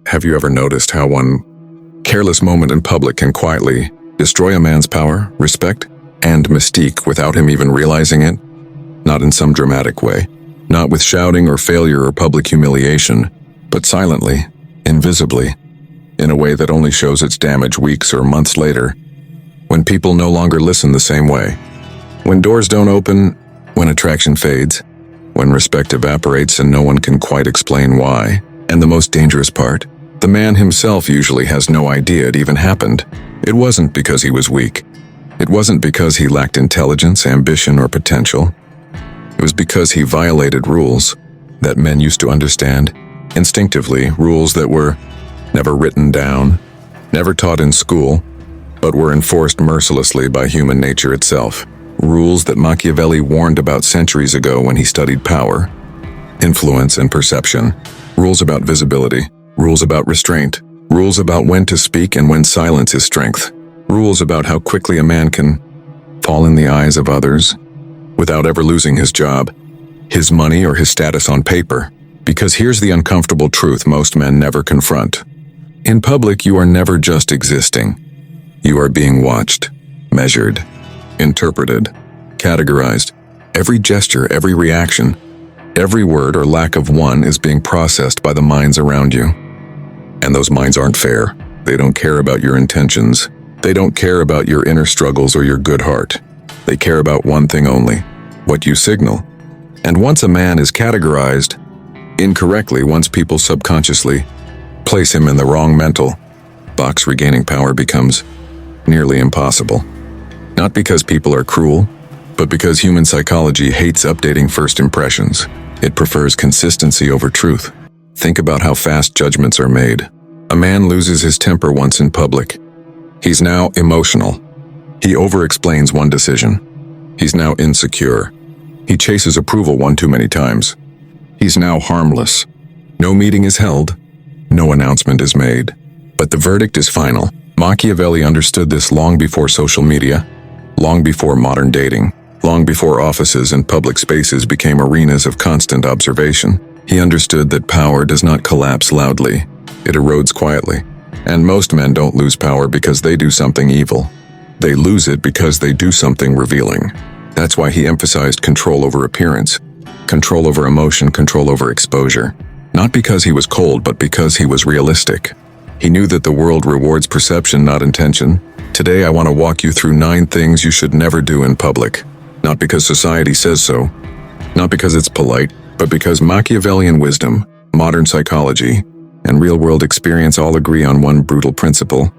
Have you ever noticed how one careless moment in public can quietly destroy a man's power, respect, and mystique without him even realizing it? Not in some dramatic way, not with shouting or failure or public humiliation, but silently, invisibly, in a way that only shows its damage weeks or months later, when people no longer listen the same way. When doors don't open, when attraction fades, when respect evaporates and no one can quite explain why. And the most dangerous part, the man himself usually has no idea it even happened. It wasn't because he was weak. It wasn't because he lacked intelligence, ambition, or potential. It was because he violated rules that men used to understand instinctively, rules that were never written down, never taught in school, but were enforced mercilessly by human nature itself. Rules that Machiavelli warned about centuries ago when he studied power, influence, and perception. Rules about visibility, rules about restraint, rules about when to speak and when silence is strength. Rules about how quickly a man can fall in the eyes of others without ever losing his job, his money, or his status on paper. Because here's the uncomfortable truth most men never confront. In public, you are never just existing. You are being watched, measured, interpreted, categorized. Every gesture, every reaction, every word or lack of one is being processed by the minds around you. And those minds aren't fair. They don't care about your intentions. They don't care about your inner struggles or your good heart. They care about one thing only, what you signal. And once a man is categorized incorrectly, once people subconsciously place him in the wrong mental box, regaining power becomes nearly impossible. Not because people are cruel, but because human psychology hates updating first impressions. It prefers consistency over truth. Think about how fast judgments are made. A man loses his temper once in public. He's now emotional. He over-explains one decision. He's now insecure. He chases approval one too many times. He's now harmless. No meeting is held. No announcement is made. But the verdict is final. Machiavelli understood this long before social media, long before modern dating, long before offices and public spaces became arenas of constant observation. He understood that power does not collapse loudly. It erodes quietly. And most men don't lose power because they do something evil. They lose it because they do something revealing. That's why he emphasized control over appearance, control over emotion, control over exposure. Not because he was cold, but because he was realistic. He knew that the world rewards perception, not intention. Today I want to walk you through 9 things you should never do in public. Not because society says so, not because it's polite, but because Machiavellian wisdom, modern psychology, and real-world experience all agree on one brutal principle.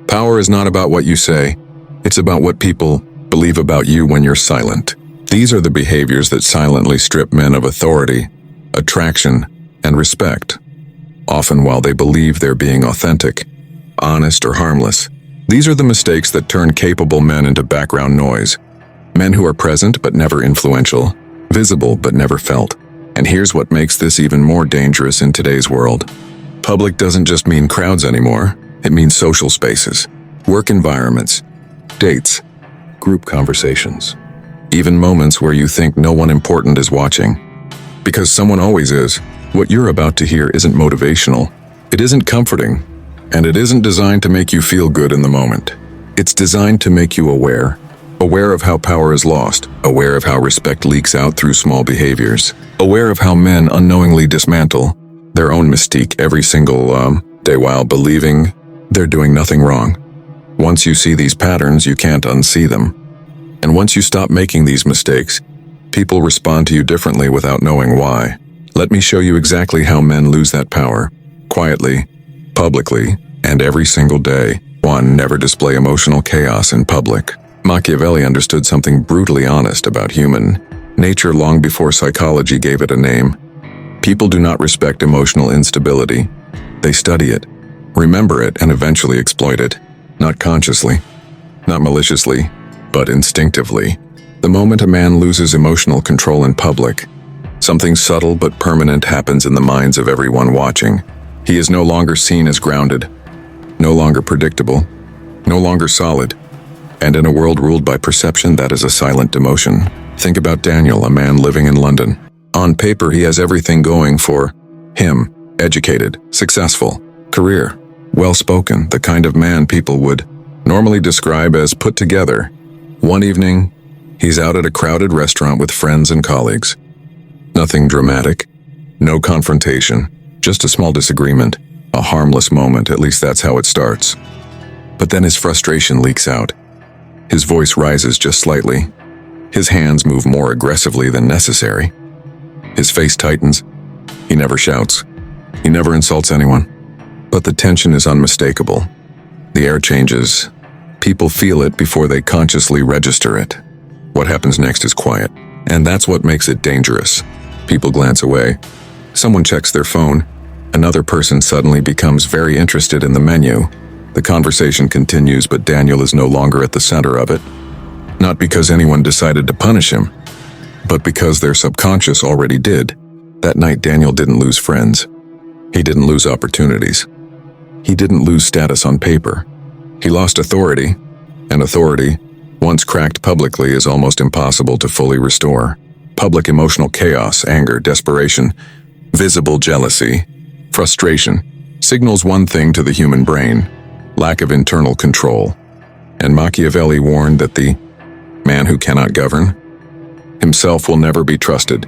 Power is not about what you say, it's about what people believe about you when you're silent. These are the behaviors that silently strip men of authority, attraction, and respect, often while they believe they're being authentic, honest, or harmless. These are the mistakes that turn capable men into background noise. Men who are present but never influential, visible but never felt. And here's what makes this even more dangerous in today's world. Public doesn't just mean crowds anymore. It means social spaces, work environments, dates, group conversations, even moments where you think no one important is watching. Because someone always is. What you're about to hear isn't motivational, it isn't comforting, and it isn't designed to make you feel good in the moment. It's designed to make you aware of how power is lost, aware of how respect leaks out through small behaviors, aware of how men unknowingly dismantle their own mystique every single day while believing they're doing nothing wrong. Once you see these patterns, you can't unsee them. And once you stop making these mistakes, people respond to you differently without knowing why. Let me show you exactly how men lose that power, quietly, publicly, and every single day. 1. Never display emotional chaos in public. Machiavelli understood something brutally honest about human nature long before psychology gave it a name. People do not respect emotional instability. They study it, remember it, and eventually exploit it. Not consciously, not maliciously, but instinctively. The moment a man loses emotional control in public, something subtle but permanent happens in the minds of everyone watching. He is no longer seen as grounded, no longer predictable, no longer solid. And in a world ruled by perception, that is a silent demotion. Think about Daniel, a man living in London. On paper, he has everything going for him: educated, successful, career, well-spoken, the kind of man people would normally describe as put together. One evening, he's out at a crowded restaurant with friends and colleagues. Nothing dramatic, no confrontation, just a small disagreement, a harmless moment, at least that's how it starts. But then his frustration leaks out. His voice rises just slightly. His hands move more aggressively than necessary. His face tightens. He never shouts. He never insults anyone. But the tension is unmistakable. The air changes. People feel it before they consciously register it. What happens next is quiet, and that's what makes it dangerous. People glance away. Someone checks their phone. Another person suddenly becomes very interested in the menu. The conversation continues, but Daniel is no longer at the center of it. Not because anyone decided to punish him, but because their subconscious already did. That night, Daniel didn't lose friends. He didn't lose opportunities. He didn't lose status on paper. He lost authority, and authority, once cracked publicly, is almost impossible to fully restore. Public emotional chaos, anger, desperation, visible jealousy, frustration, signals one thing to the human brain: lack of internal control. And Machiavelli warned that the man who cannot govern himself will never be trusted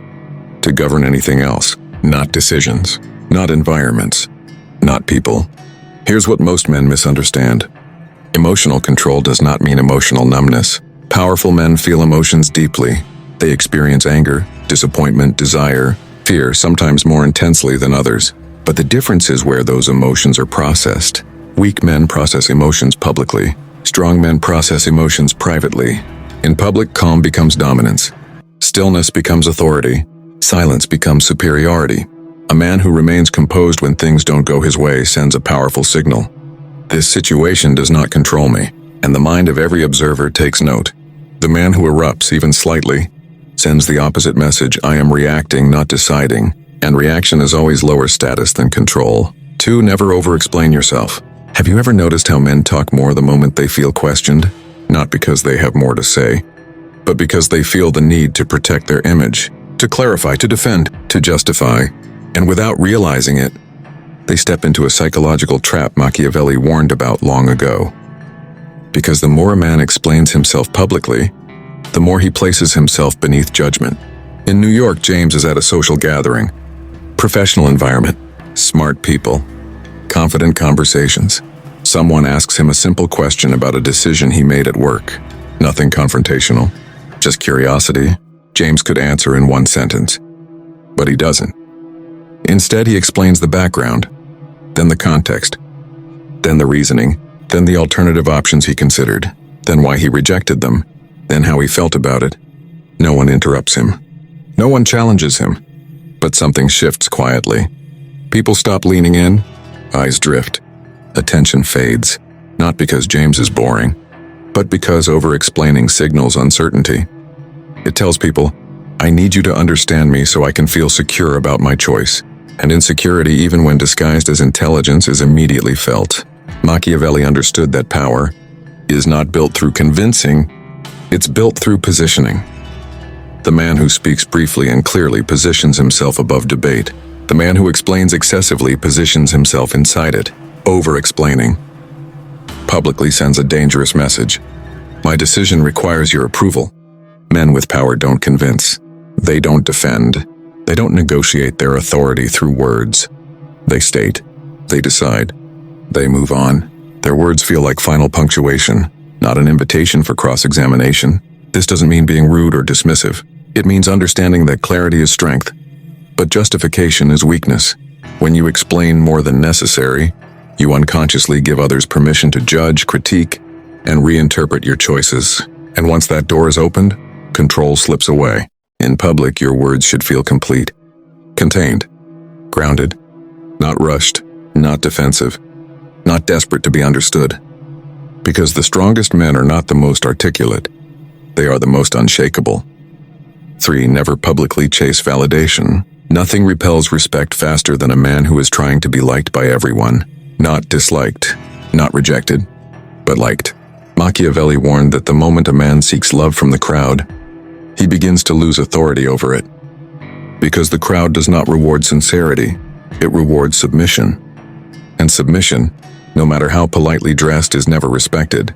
to govern anything else. Not decisions, not environments, not people. Here's what most men misunderstand. Emotional control does not mean emotional numbness. Powerful men feel emotions deeply. They experience anger, disappointment, desire, fear, sometimes more intensely than others. But the difference is where those emotions are processed. Weak men process emotions publicly. Strong men process emotions privately. In public, calm becomes dominance. Stillness becomes authority. Silence becomes superiority. A man who remains composed when things don't go his way sends a powerful signal. This situation does not control me, and the mind of every observer takes note. The man who erupts, even slightly, sends the opposite message: I am reacting, not deciding. And reaction is always lower status than control. 2. Never over-explain yourself. Have you ever noticed how men talk more the moment they feel questioned? Not because they have more to say, but because they feel the need to protect their image, to clarify, to defend, to justify. And without realizing it, they step into a psychological trap Machiavelli warned about long ago. Because the more a man explains himself publicly, the more he places himself beneath judgment. In New York, James is at a social gathering. Professional environment, smart people, confident conversations. Someone asks him a simple question about a decision he made at work. Nothing confrontational, just curiosity. James could answer in one sentence, but he doesn't. Instead, he explains the background, then the context, then the reasoning, then the alternative options he considered, then why he rejected them, then how he felt about it. No one interrupts him. No one challenges him. But something shifts quietly. People stop leaning in, eyes drift, attention fades, not because James is boring, but because over-explaining signals uncertainty. It tells people, I need you to understand me so I can feel secure about my choice. And insecurity, even when disguised as intelligence, is immediately felt. Machiavelli understood that power is not built through convincing, it's built through positioning. The man who speaks briefly and clearly positions himself above debate. The man who explains excessively positions himself inside it. Over-explaining publicly sends a dangerous message. My decision requires your approval. Men with power don't convince. They don't defend. They don't negotiate their authority through words. They state. They decide. They move on. Their words feel like final punctuation, not an invitation for cross-examination. This doesn't mean being rude or dismissive. It means understanding that clarity is strength, but justification is weakness. When you explain more than necessary, you unconsciously give others permission to judge, critique, and reinterpret your choices. And once that door is opened, control slips away. In public, your words should feel complete, contained, grounded, not rushed, not defensive, not desperate to be understood. Because the strongest men are not the most articulate, they are the most unshakable. 3. Never publicly chase validation. Nothing repels respect faster than a man who is trying to be liked by everyone. Not disliked, not rejected, but liked. Machiavelli warned that the moment a man seeks love from the crowd, he begins to lose authority over it. Because the crowd does not reward sincerity, it rewards submission. And submission, no matter how politely dressed, is never respected.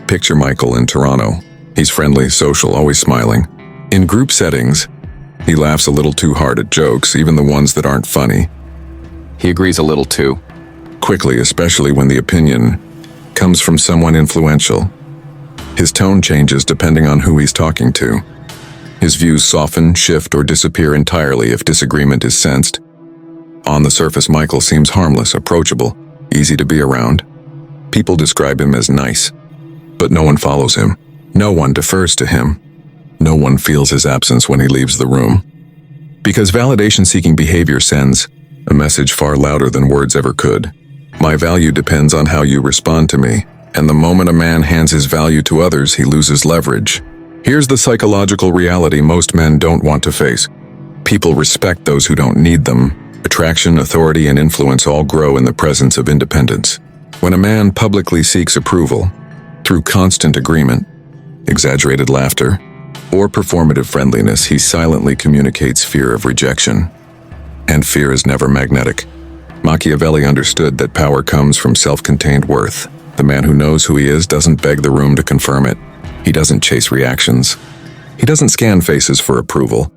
Picture Michael in Toronto. He's friendly, social, always smiling. In group settings, he laughs a little too hard at jokes, even the ones that aren't funny. He agrees a little too Quickly, especially when the opinion comes from someone influential. His tone changes depending on who he's talking to. His views soften, shift, or disappear entirely if disagreement is sensed. On the surface, Michael seems harmless, approachable, easy to be around. People describe him as nice, but no one follows him. No one defers to him. No one feels his absence when he leaves the room. Because validation-seeking behavior sends a message far louder than words ever could. My value depends on how you respond to me, and the moment a man hands his value to others, he loses leverage. Here's the psychological reality most men don't want to face. People respect those who don't need them. Attraction, authority, and influence all grow in the presence of independence. When a man publicly seeks approval, through constant agreement, exaggerated laughter, or performative friendliness, he silently communicates fear of rejection. And fear is never magnetic. Machiavelli understood that power comes from self-contained worth. The man who knows who he is doesn't beg the room to confirm it. He doesn't chase reactions. He doesn't scan faces for approval.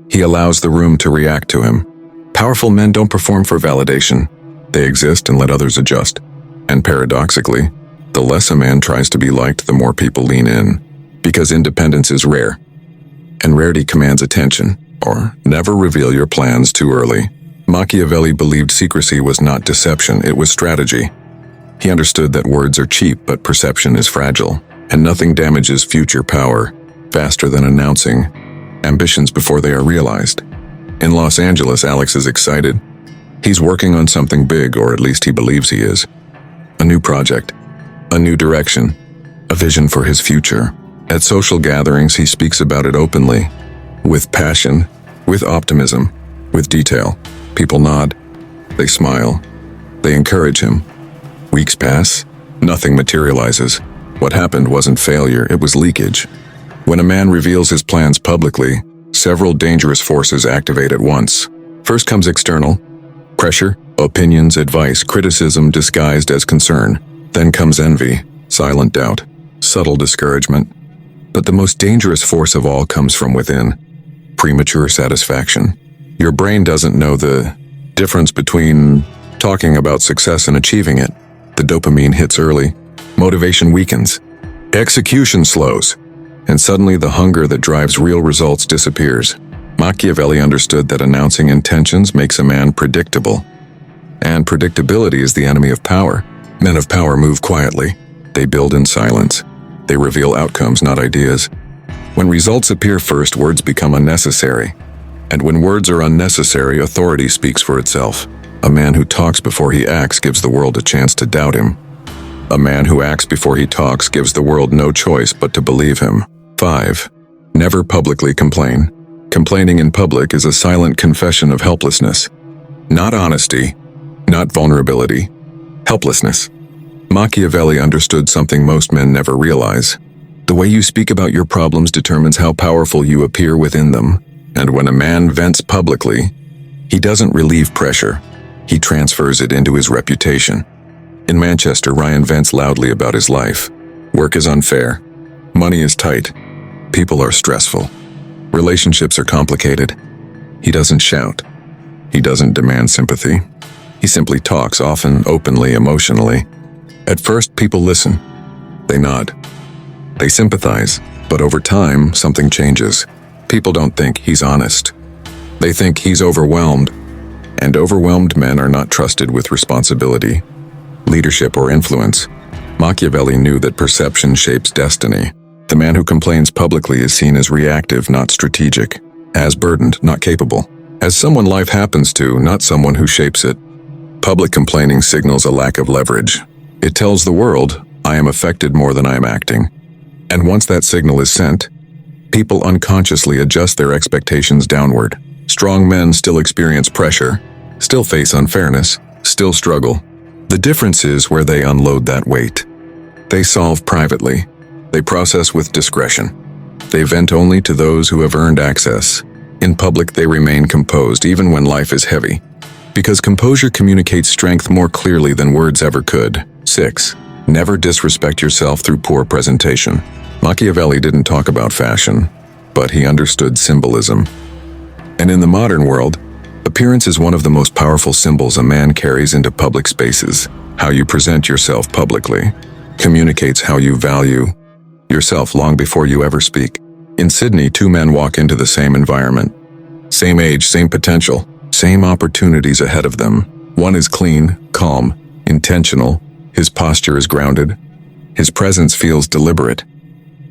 He allows the room to react to him. Powerful men don't perform for validation. They exist and let others adjust. And paradoxically, the less a man tries to be liked, the more people lean in. Because independence is rare, and rarity commands attention. Or never reveal your plans too early. Machiavelli believed secrecy was not deception, it was strategy. He understood that words are cheap, but perception is fragile, and nothing damages future power faster than announcing ambitions before they are realized. In Los Angeles, Alex is excited. He's working on something big, or at least he believes he is. A new project, a new direction, a vision for his future. At social gatherings, he speaks about it openly, with passion, with optimism, with detail. People nod, they smile, they encourage him. Weeks pass, nothing materializes. What happened wasn't failure, it was leakage. When a man reveals his plans publicly, several dangerous forces activate at once. First comes external, pressure, opinions, advice, criticism disguised as concern. Then comes envy, silent doubt, subtle discouragement. But the most dangerous force of all comes from within. Premature satisfaction. Your brain doesn't know the difference between talking about success and achieving it. The dopamine hits early, motivation weakens, execution slows, and suddenly the hunger that drives real results disappears. Machiavelli understood that announcing intentions makes a man predictable, and predictability is the enemy of power. Men of power move quietly. They build in silence. They reveal outcomes, not ideas. When results appear first, words become unnecessary. And when words are unnecessary, authority speaks for itself. A man who talks before he acts gives the world a chance to doubt him. A man who acts before he talks gives the world no choice but to believe him. 5. Never publicly complain. Complaining in public is a silent confession of helplessness. Not honesty, not vulnerability, helplessness. Machiavelli understood something most men never realize. The way you speak about your problems determines how powerful you appear within them. And when a man vents publicly, he doesn't relieve pressure. He transfers it into his reputation. In Manchester, Ryan vents loudly about his life. Work is unfair. Money is tight. People are stressful. Relationships are complicated. He doesn't shout. He doesn't demand sympathy. He simply talks, often openly, emotionally. At first, people listen. They nod. They sympathize. But over time, something changes. People don't think he's honest. They think he's overwhelmed. And overwhelmed men are not trusted with responsibility, leadership, or influence. Machiavelli knew that perception shapes destiny. The man who complains publicly is seen as reactive, not strategic, as burdened, not capable, as someone life happens to, not someone who shapes it. Public complaining signals a lack of leverage. It tells the world, I am affected more than I am acting. And once that signal is sent, people unconsciously adjust their expectations downward. Strong men still experience pressure, still face unfairness, still struggle. The difference is where they unload that weight. They solve privately. They process with discretion. They vent only to those who have earned access. In public, they remain composed, even when life is heavy. Because composure communicates strength more clearly than words ever could. 6. Never disrespect yourself through poor presentation. Machiavelli didn't talk about fashion, but he understood symbolism. And in the modern world, appearance is one of the most powerful symbols a man carries into public spaces. How you present yourself publicly communicates how you value yourself long before you ever speak. In Sydney, two men walk into the same environment. Same age, same potential, same opportunities ahead of them. One is clean, calm, intentional. His posture is grounded. His presence feels deliberate.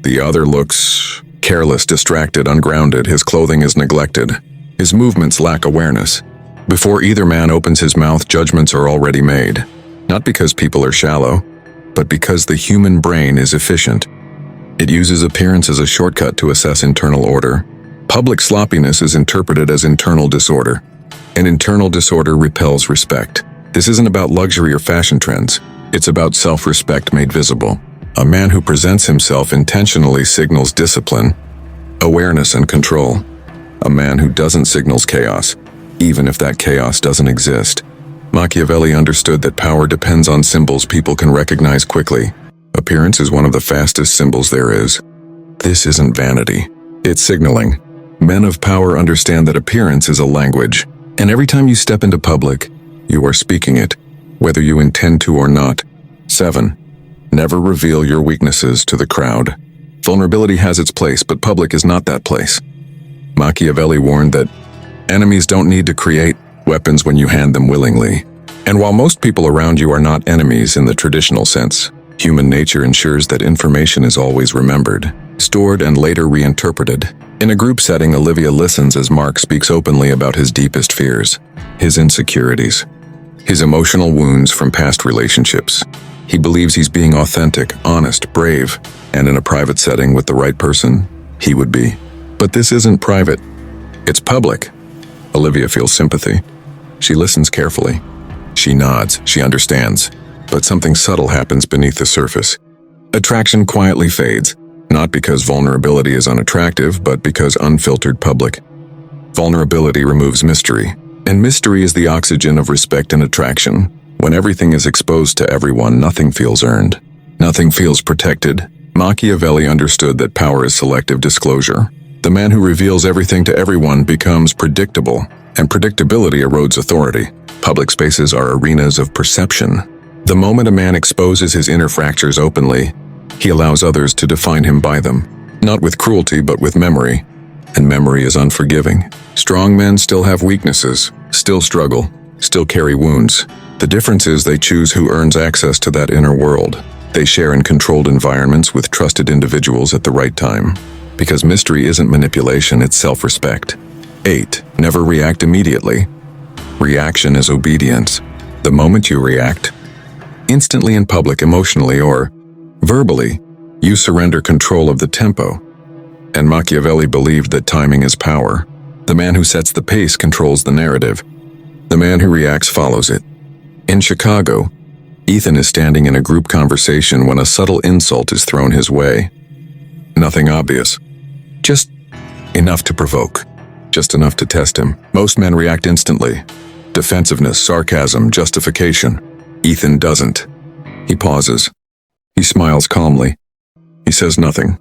The other looks careless, distracted, ungrounded. His clothing is neglected. His movements lack awareness. Before either man opens his mouth, judgments are already made. Not because people are shallow, but because the human brain is efficient. It uses appearance as a shortcut to assess internal order. Public sloppiness is interpreted as internal disorder. And internal disorder repels respect. This isn't about luxury or fashion trends. It's about self-respect made visible. A man who presents himself intentionally signals discipline, awareness, and control. A man who doesn't signals chaos, even if that chaos doesn't exist. Machiavelli understood that power depends on symbols people can recognize quickly. Appearance is one of the fastest symbols there is. This isn't vanity. It's signaling. Men of power understand that appearance is a language, and every time you step into public, you are speaking it, whether you intend to or not. 7. Never reveal your weaknesses to the crowd. Vulnerability has its place, but public is not that place. Machiavelli warned that enemies don't need to create weapons when you hand them willingly. And while most people around you are not enemies in the traditional sense, human nature ensures that information is always remembered, stored, and later reinterpreted. In a group setting, Olivia listens as Mark speaks openly about his deepest fears, his insecurities, his emotional wounds from past relationships. He believes he's being authentic, honest, brave, and in a private setting with the right person, he would be. But this isn't private. It's public. Olivia feels sympathy. She listens carefully. She nods. She understands. But something subtle happens beneath the surface. Attraction quietly fades, not because vulnerability is unattractive, but because unfiltered public. Vulnerability removes mystery, and mystery is the oxygen of respect and attraction. When everything is exposed to everyone, nothing feels earned. Nothing feels protected. Machiavelli understood that power is selective disclosure. The man who reveals everything to everyone becomes predictable, and predictability erodes authority. Public spaces are arenas of perception. The moment a man exposes his inner fractures openly, he allows others to define him by them, not with cruelty but with memory. And memory is unforgiving. Strong men still have weaknesses, still struggle, still carry wounds. The difference is they choose who earns access to that inner world. They share in controlled environments with trusted individuals at the right time. Because mystery isn't manipulation, it's self-respect. 8. Never react immediately. Reaction is obedience. The moment you react, instantly in public, emotionally, or verbally, you surrender control of the tempo. And Machiavelli believed that timing is power. The man who sets the pace controls the narrative. The man who reacts follows it. In Chicago, Ethan is standing in a group conversation when a subtle insult is thrown his way. Nothing obvious. Just enough to provoke. Just enough to test him. Most men react instantly. Defensiveness, sarcasm, justification. Ethan doesn't. He pauses. He smiles calmly. He says nothing.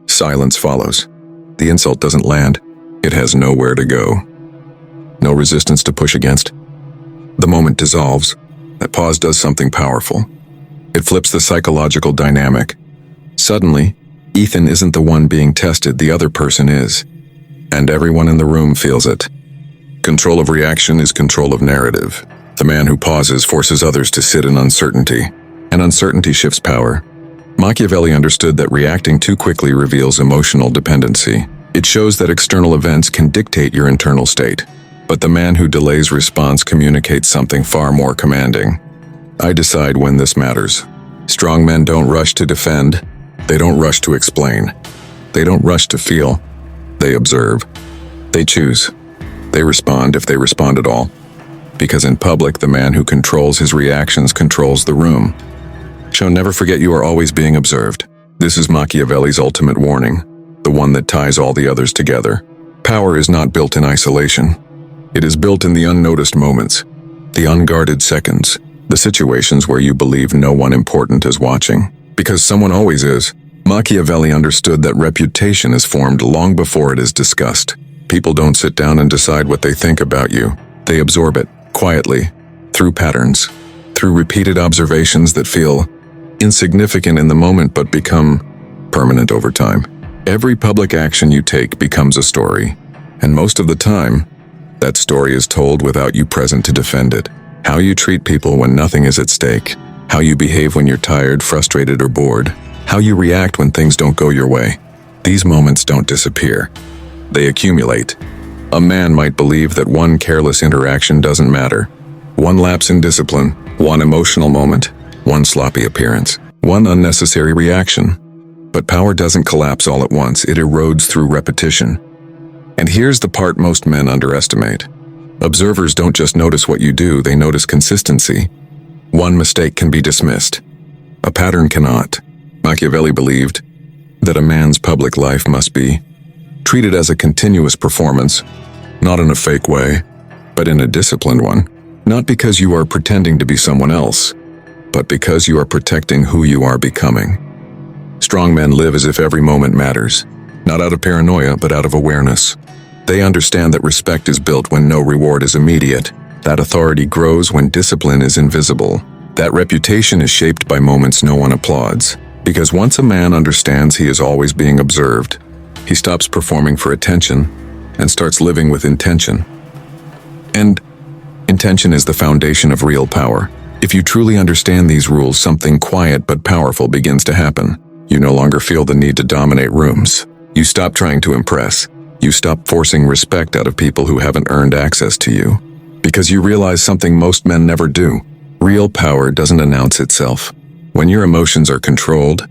Silence follows. The insult doesn't land. It has nowhere to go. No resistance to push against. The moment dissolves. That pause does something powerful. It flips the psychological dynamic. Suddenly, Ethan isn't the one being tested, the other person is. And everyone in the room feels it. Control of reaction is control of narrative. The man who pauses forces others to sit in uncertainty, and uncertainty shifts power. Machiavelli understood that reacting too quickly reveals emotional dependency. It shows that external events can dictate your internal state. But the man who delays response communicates something far more commanding. I decide when this matters. Strong men don't rush to defend. They don't rush to explain. They don't rush to feel. They observe. They choose. They respond if they respond at all. Because in public, the man who controls his reactions controls the room. So never forget you are always being observed. This is Machiavelli's ultimate warning, the one that ties all the others together. Power is not built in isolation. It is built in the unnoticed moments, The unguarded seconds, the situations where you believe no one important is watching. Because someone always is. Machiavelli understood that reputation is formed long before it is discussed. People don't sit down and decide what they think about you. They absorb it, quietly, through patterns, through repeated observations that feel insignificant in the moment but become permanent over time. Every public action you take becomes a story, and most of the time, that story is told without you present to defend it. How you treat people when nothing is at stake, how you behave when you're tired, frustrated, or bored, how you react when things don't go your way. These moments don't disappear. They accumulate. A man might believe that one careless interaction doesn't matter. One lapse in discipline, one emotional moment, one sloppy appearance, one unnecessary reaction. But power doesn't collapse all at once, it erodes through repetition. And here's the part most men underestimate. Observers don't just notice what you do, they notice consistency. One mistake can be dismissed. A pattern cannot. Machiavelli believed that a man's public life must be treated as a continuous performance, not in a fake way, but in a disciplined one. Not because you are pretending to be someone else, but because you are protecting who you are becoming. Strong men live as if every moment matters, not out of paranoia, but out of awareness. They understand that respect is built when no reward is immediate, that authority grows when discipline is invisible, that reputation is shaped by moments no one applauds. Because once a man understands he is always being observed, he stops performing for attention and starts living with intention. And intention is the foundation of real power. If you truly understand these rules, something quiet but powerful begins to happen. You no longer feel the need to dominate rooms. You stop trying to impress. You stop forcing respect out of people who haven't earned access to you. Because you realize something most men never do. Real power doesn't announce itself. When your emotions are controlled,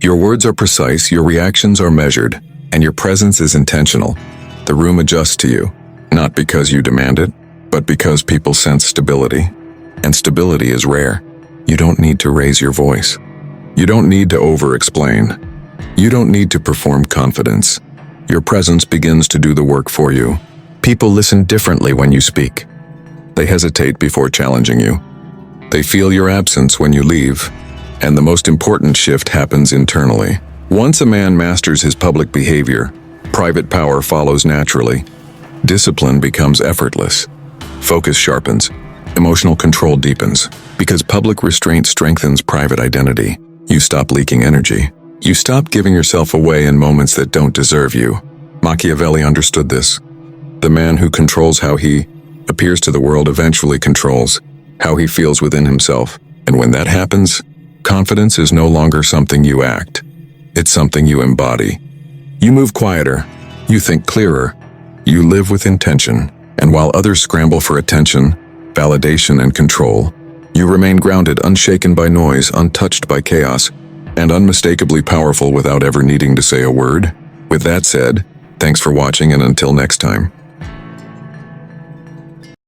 your words are precise, your reactions are measured, and your presence is intentional, the room adjusts to you, not because you demand it, but because people sense stability. And stability is rare. You don't need to raise your voice. You don't need to over-explain. You don't need to perform confidence. Your presence begins to do the work for you. People listen differently when you speak. They hesitate before challenging you. They feel your absence when you leave. And the most important shift happens internally. Once a man masters his public behavior, private power follows naturally. Discipline becomes effortless. Focus sharpens. Emotional control deepens. Because public restraint strengthens private identity. You stop leaking energy. You stop giving yourself away in moments that don't deserve you. Machiavelli understood this. The man who controls how he appears to the world eventually controls how he feels within himself. And when that happens, confidence is no longer something you act. It's something you embody. You move quieter. You think clearer. You live with intention. And while others scramble for attention, validation, and control, you remain grounded, unshaken by noise, untouched by chaos, and unmistakably powerful without ever needing to say a word. With that said, thanks for watching, and until next time.